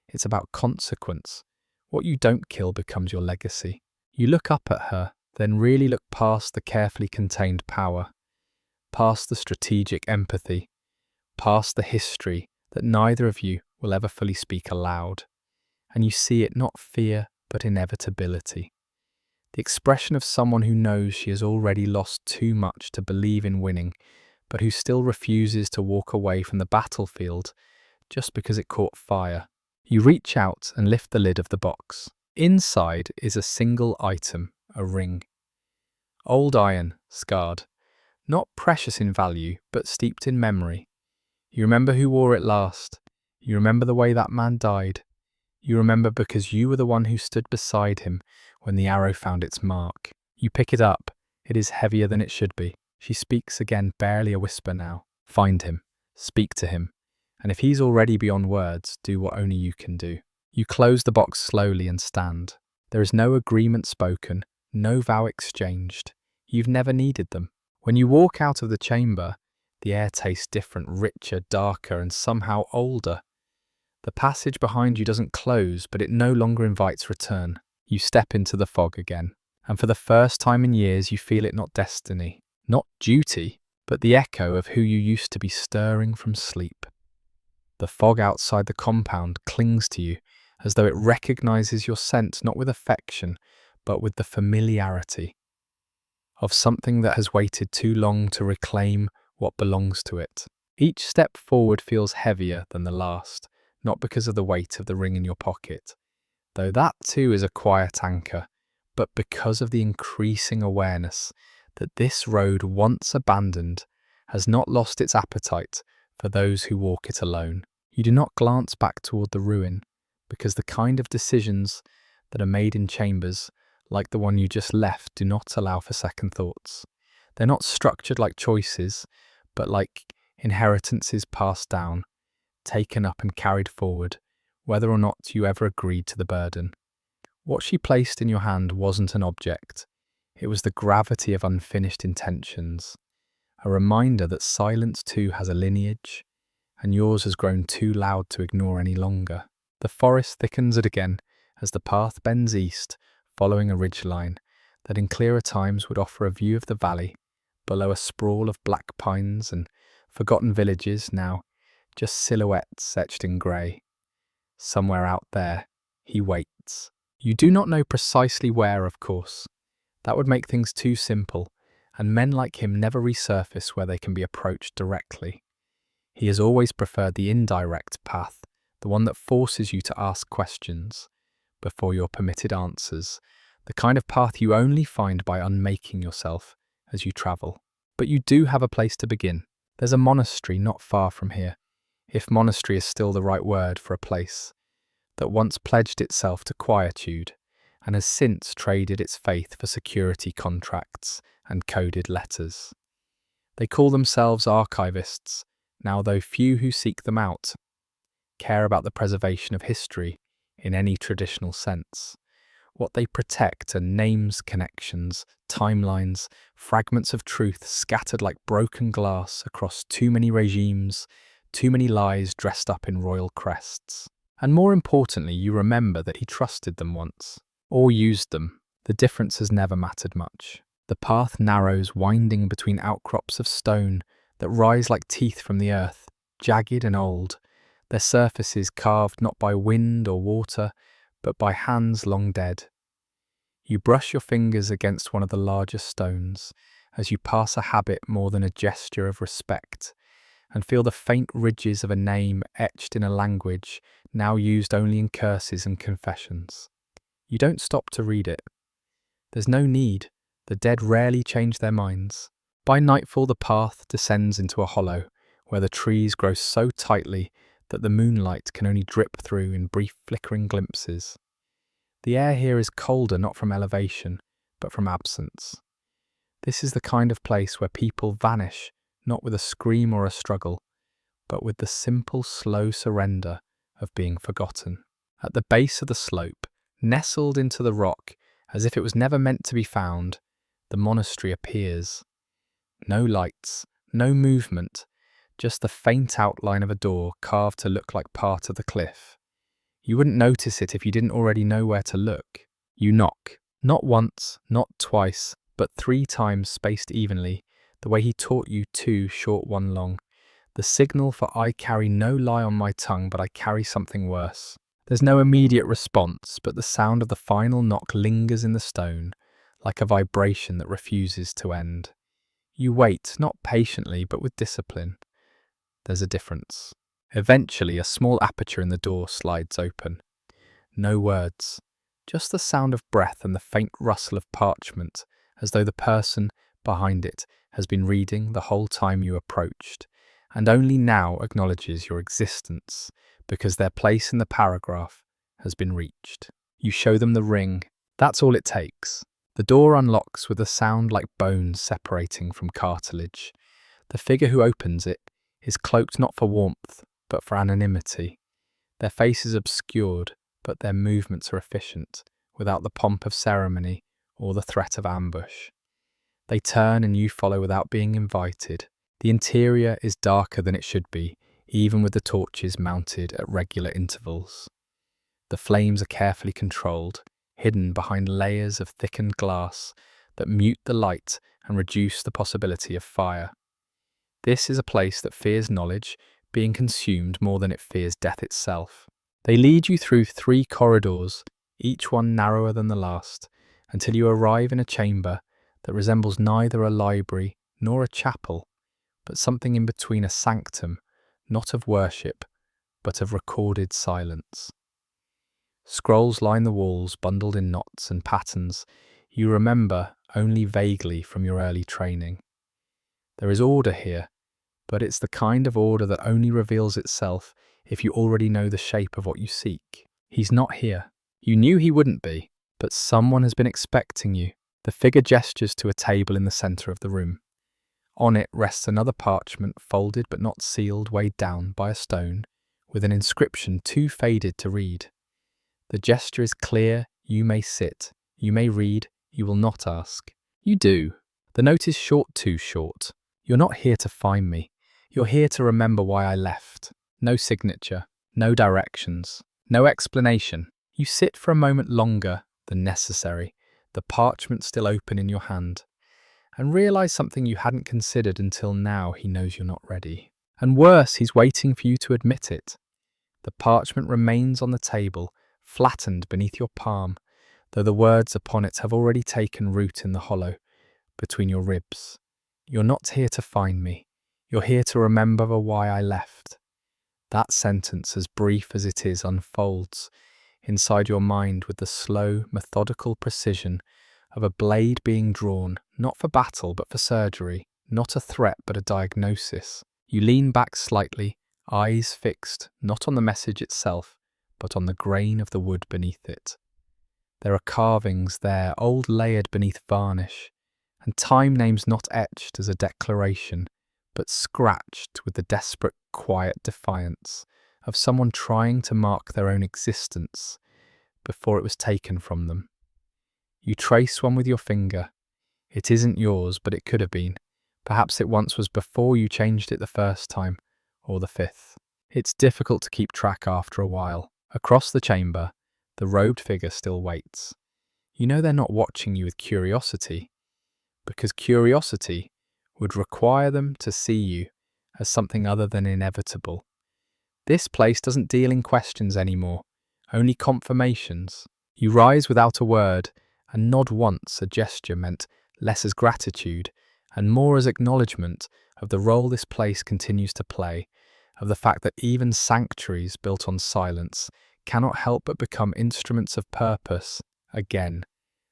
It's about consequence. What you don't kill becomes your legacy. You look up at her, then really look past the carefully contained power, past the strategic empathy, past the history that neither of you will ever fully speak aloud, and you see it not fear but inevitability. The expression of someone who knows she has already lost too much to believe in winning, but who still refuses to walk away from the battlefield just because it caught fire. You reach out and lift the lid of the box. Inside is a single item, a ring. Old iron, scarred. Not precious in value, but steeped in memory. You remember who wore it last. You remember the way that man died. You remember because you were the one who stood beside him when the arrow found its mark. You pick it up. It is heavier than it should be. She speaks again, barely a whisper now. Find him. Speak to him. And if he's already beyond words, do what only you can do. You close the box slowly and stand. There is no agreement spoken, no vow exchanged. You've never needed them. When you walk out of the chamber, the air tastes different, richer, darker, and somehow older. The passage behind you doesn't close, but it no longer invites return. You step into the fog again, and for the first time in years you feel it not destiny, not duty, but the echo of who you used to be stirring from sleep. The fog outside the compound clings to you as though it recognizes your scent not with affection, but with the familiarity of something that has waited too long to reclaim what belongs to it. Each step forward feels heavier than the last, not because of the weight of the ring in your pocket, though that too is a quiet anchor, but because of the increasing awareness that this road once abandoned has not lost its appetite for those who walk it alone. You do not glance back toward the ruin, because the kind of decisions that are made in chambers, like the one you just left, do not allow for second thoughts. They're not structured like choices, but like inheritances passed down, taken up and carried forward, whether or not you ever agreed to the burden. What she placed in your hand wasn't an object. It was the gravity of unfinished intentions, a reminder that silence too has a lineage, and yours has grown too loud to ignore any longer. The forest thickens it again as the path bends east, following a ridgeline that in clearer times would offer a view of the valley, below a sprawl of black pines and forgotten villages, now just silhouettes etched in grey. Somewhere out there, he waits. You do not know precisely where, of course. That would make things too simple, and men like him never resurface where they can be approached directly. He has always preferred the indirect path, the one that forces you to ask questions before your permitted answers, the kind of path you only find by unmaking yourself as you travel. But you do have a place to begin. There's a monastery not far from here, if monastery is still the right word for a place, that once pledged itself to quietude and has since traded its faith for security contracts and coded letters. They call themselves archivists, now though few who seek them out care about the preservation of history in any traditional sense. What they protect are names, connections, timelines, fragments of truth scattered like broken glass across too many regimes, too many lies dressed up in royal crests. And more importantly, you remember that he trusted them once, or used them. The difference has never mattered much. The path narrows, winding between outcrops of stone that rise like teeth from the earth, jagged and old, their surfaces carved not by wind or water, but by hands long dead. You brush your fingers against one of the largest stones as you pass a habit more than a gesture of respect, and feel the faint ridges of a name etched in a language now used only in curses and confessions. You don't stop to read it. There's no need. The dead rarely change their minds. By nightfall the path descends into a hollow, where the trees grow so tightly that the moonlight can only drip through in brief flickering glimpses. The air here is colder not from elevation, but from absence. This is the kind of place where people vanish, not with a scream or a struggle, but with the simple, slow surrender of being forgotten. At the base of the slope, nestled into the rock, as if it was never meant to be found, the monastery appears. No lights, no movement, just the faint outline of a door carved to look like part of the cliff. You wouldn't notice it if you didn't already know where to look. You knock. Not once, not twice, but 3 times spaced evenly, the way he taught you 2 short 1 long. The signal for I carry no lie on my tongue, but I carry something worse. There's no immediate response, but the sound of the final knock lingers in the stone, like a vibration that refuses to end. You wait, not patiently, but with discipline. There's a difference. Eventually, a small aperture in the door slides open. No words, just the sound of breath and the faint rustle of parchment, as though the person behind it has been reading the whole time you approached, and only now acknowledges your existence because their place in the paragraph has been reached. You show them the ring. That's all it takes. The door unlocks with a sound like bones separating from cartilage. The figure who opens it is cloaked not for warmth, but for anonymity. Their face is obscured, but their movements are efficient, without the pomp of ceremony or the threat of ambush. They turn and you follow without being invited. The interior is darker than it should be, even with the torches mounted at regular intervals. The flames are carefully controlled, hidden behind layers of thickened glass that mute the light and reduce the possibility of fire. This is a place that fears knowledge being consumed more than it fears death itself. They lead you through 3 corridors, each one narrower than the last, until you arrive in a chamber that resembles neither a library nor a chapel, but something in between a sanctum, not of worship, but of recorded silence. Scrolls line the walls, bundled in knots and patterns you remember only vaguely from your early training. There is order here, but it's the kind of order that only reveals itself if you already know the shape of what you seek. He's not here. You knew he wouldn't be, but someone has been expecting you. The figure gestures to a table in the centre of the room. On it rests another parchment, folded but not sealed, weighed down by a stone, with an inscription too faded to read. The gesture is clear. You may sit. You may read. You will not ask. You do. The note is short, too short. You're not here to find me. You're here to remember why I left. No signature, no directions, no explanation. You sit for a moment longer than necessary, the parchment still open in your hand, and realize something you hadn't considered until now. He knows you're not ready. And worse, he's waiting for you to admit it. The parchment remains on the table, flattened beneath your palm, though the words upon it have already taken root in the hollow between your ribs. You're not here to find me. You're here to remember why I left. That sentence, as brief as it is, unfolds inside your mind with the slow, methodical precision of a blade being drawn, not for battle but for surgery, not a threat but a diagnosis. You lean back slightly, eyes fixed not on the message itself, but on the grain of the wood beneath it. There are carvings there, old layered beneath varnish, and time names not etched as a declaration, but scratched with the desperate, quiet defiance of someone trying to mark their own existence before it was taken from them. You trace one with your finger. It isn't yours, but it could have been. Perhaps it once was before you changed it the first time, or the 5th. It's difficult to keep track after a while. Across the chamber, the robed figure still waits. You know they're not watching you with curiosity, because curiosity would require them to see you as something other than inevitable. This place doesn't deal in questions anymore, only confirmations. You rise without a word and nod once, a gesture meant less as gratitude and more as acknowledgement of the role this place continues to play, of the fact that even sanctuaries built on silence cannot help but become instruments of purpose again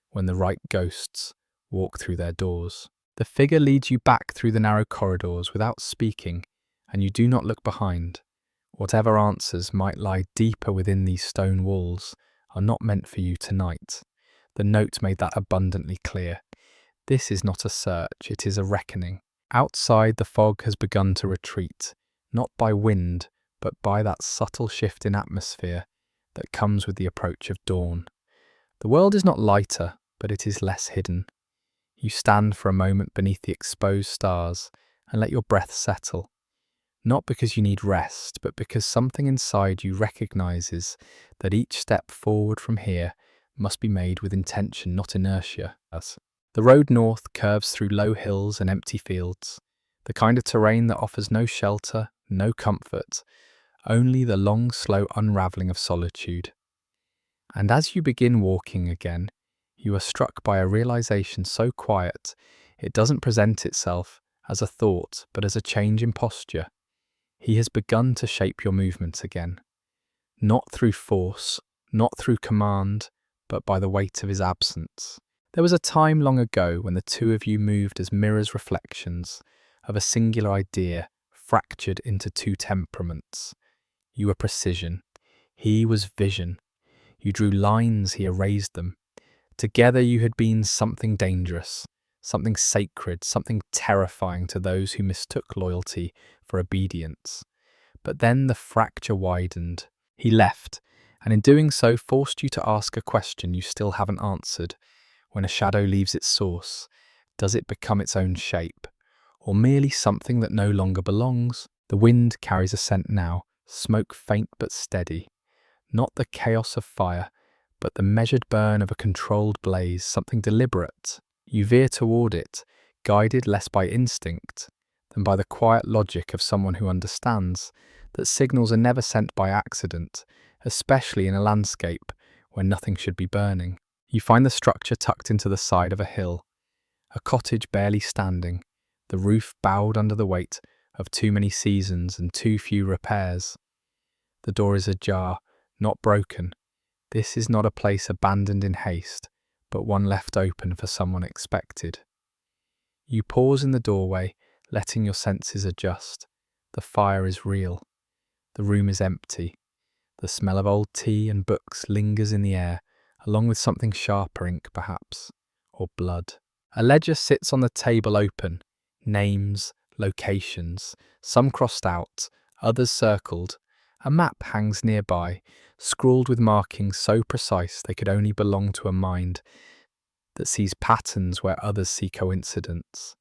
when the right ghosts walk through their doors. The figure leads you back through the narrow corridors without speaking, and you do not look behind. Whatever answers might lie deeper within these stone walls are not meant for you tonight. The note made that abundantly clear. This is not a search, it is a reckoning. Outside, the fog has begun to retreat, not by wind, but by that subtle shift in atmosphere that comes with the approach of dawn. The world is not lighter, but it is less hidden. You stand for a moment beneath the exposed stars and let your breath settle. Not because you need rest, but because something inside you recognizes that each step forward from here must be made with intention, not inertia. The road north curves through low hills and empty fields, the kind of terrain that offers no shelter, no comfort, only the long, slow unraveling of solitude. And as you begin walking again, you are struck by a realization so quiet, it doesn't present itself as a thought, but as a change in posture. He has begun to shape your movement again. Not through force, not through command, but by the weight of his absence. There was a time long ago when the two of you moved as mirrors, reflections of a singular idea fractured into 2 temperaments. You were precision. He was vision. You drew lines, he erased them. Together you had been something dangerous, something sacred, something terrifying to those who mistook loyalty for obedience. But then the fracture widened. He left, and in doing so forced you to ask a question you still haven't answered. When a shadow leaves its source, Does it become its own shape, or merely something that no longer belongs? The wind carries a scent now, smoke faint but steady. Not the chaos of fire, but the measured burn of a controlled blaze, something deliberate. You veer toward it, guided less by instinct than by the quiet logic of someone who understands that signals are never sent by accident, especially in a landscape where nothing should be burning. You find the structure tucked into the side of a hill, a cottage barely standing, the roof bowed under the weight of too many seasons and too few repairs. The door is ajar, not broken. This is not a place abandoned in haste, but one left open for someone expected. You pause in the doorway, letting your senses adjust. The fire is real. The room is empty. The smell of old tea and books lingers in the air, along with something sharper ink, perhaps, or blood. A ledger sits on the table open. Names, locations, some crossed out, others circled. A map hangs nearby, scrawled with markings so precise they could only belong to a mind that sees patterns where others see coincidence.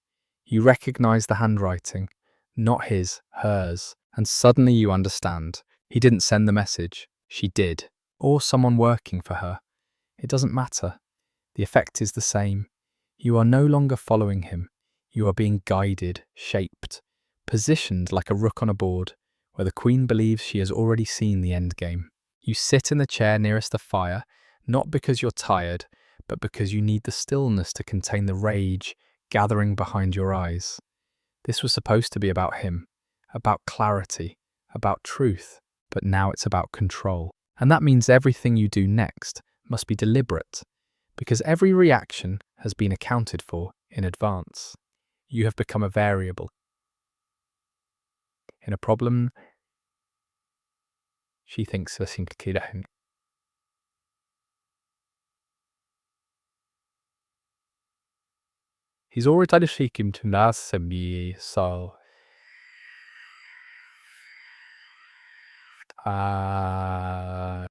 You recognize the handwriting, not his, hers, and suddenly you understand. He didn't send the message, she did, or someone working for her. It doesn't matter. The effect is the same. You are no longer following him. You are being guided, shaped, positioned like a rook on a board, where the queen believes she has already seen the end game. You sit in the chair nearest the fire, not because you're tired, but because you need the stillness to contain the rage gathering behind your eyes. This was supposed to be about him, about clarity, about truth, but now it's about control. And that means everything you do next must be deliberate, because every reaction has been accounted for in advance. You have become a variable. In a problem, she thinks he's already shaking to me, so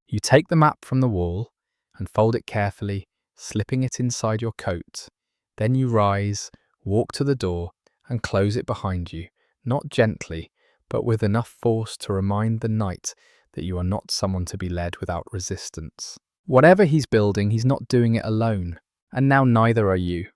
you take the map from the wall and fold it carefully, slipping it inside your coat. Then you rise, walk to the door, and close it behind you, not gently, but with enough force to remind the knight that you are not someone to be led without resistance. Whatever he's building, he's not doing it alone, and now neither are you.